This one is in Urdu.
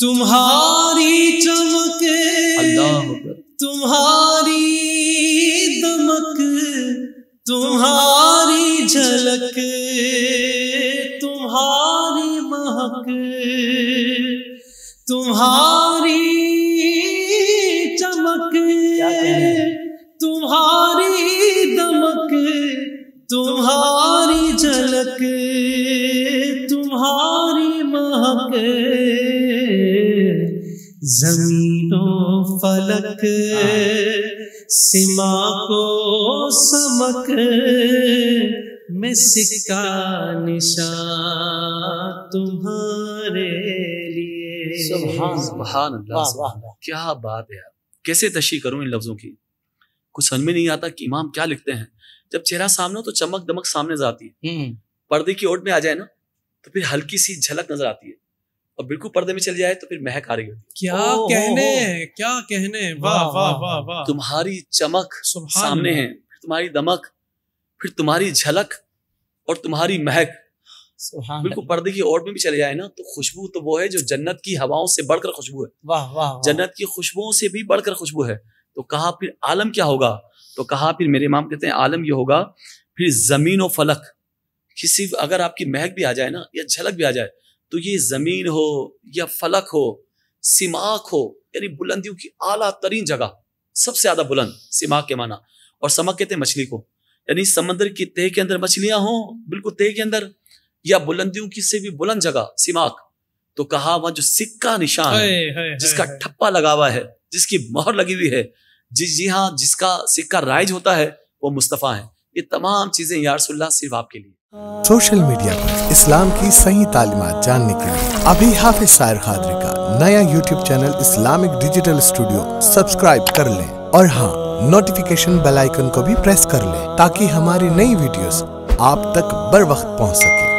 تمہاری چمک اللہ اکبر، تمہاری دمک تمہاری جھلک تمہاری مہک تمہاری چمک تمہاری دمک تمہاری جھلک تمہاری مہک زمین و فلک سما کو سمک میں سکہ نشان تمہارے لیے۔ سبحان اللہ، کیا بات ہے یار، کیسے تشریح کروں ان لفظوں کی، کچھ سمجھ میں نہیں آتا کہ امام کیا لکھتے ہیں۔ جب چہرہ سامنے ہو تو چمک دمک سامنے نظر آتی ہے، پردے کی اوٹ میں آ جائے نا تو پھر ہلکی سی جھلک نظر آتی ہے، اور بالکل پردے میں چل جائے تو پھر مہک آ رہی ہوتی ہے۔ کیا کہنے، واہ واہ واہ واہ، تمہاری چمک سامنے ہے، پھر تمہاری دمک، پھر تمہاری جھلک اور تمہاری مہک بالکل پردے کی اوٹ میں بھی چلے جائے نا تو خوشبو تو وہ ہے جو جنت کی ہواؤں سے بڑھ کر خوشبو ہے، واہ واہ، جنت کی خوشبوؤں سے بھی بڑھ کر خوشبو ہے۔ تو کہا پھر عالم کیا ہوگا، تو کہا پھر میرے امام کہتے ہیں عالم یہ ہوگا پھر زمین و فلک، کسی اگر آپ کی مہک بھی آ جائے نا یا جھلک بھی آ جائے تو یہ زمین ہو یا فلک ہو، سماک ہو، یعنی بلندیوں کی اعلیٰ ترین جگہ، سب سے زیادہ بلند، سماک کے معنی، اور سمک کہتے ہیں مچھلی کو، یعنی سمندر کی تہ کے اندر مچھلیاں ہوں بالکل تہ کے اندر، یا بلندیوں کی سے بھی بلند جگہ سماک، تو کہا وہاں جو سکہ نشان ہے، جس کا ٹھپا لگا ہوا ہے، جس کی مہر لگی ہوئی ہے، جی ہاں، جس کا سکہ رائج ہوتا ہے وہ مصطفیٰ ہیں۔ یہ تمام چیزیں یا رسول اللہ صرف آپ کے لیے۔ سوشل میڈیا پر اسلام کی صحیح تعلیمات جاننے کے لیے ابھی حافظ سائر قادری کا نیا YouTube channel Islamic digital studio subscribe کر لیں، اور ہاں، نوٹیفیکیشن بیل آئیکن کو بھی پریس کر لیں تاکہ ہماری نئی ویڈیوز آپ تک بر وقت پہنچ سکے۔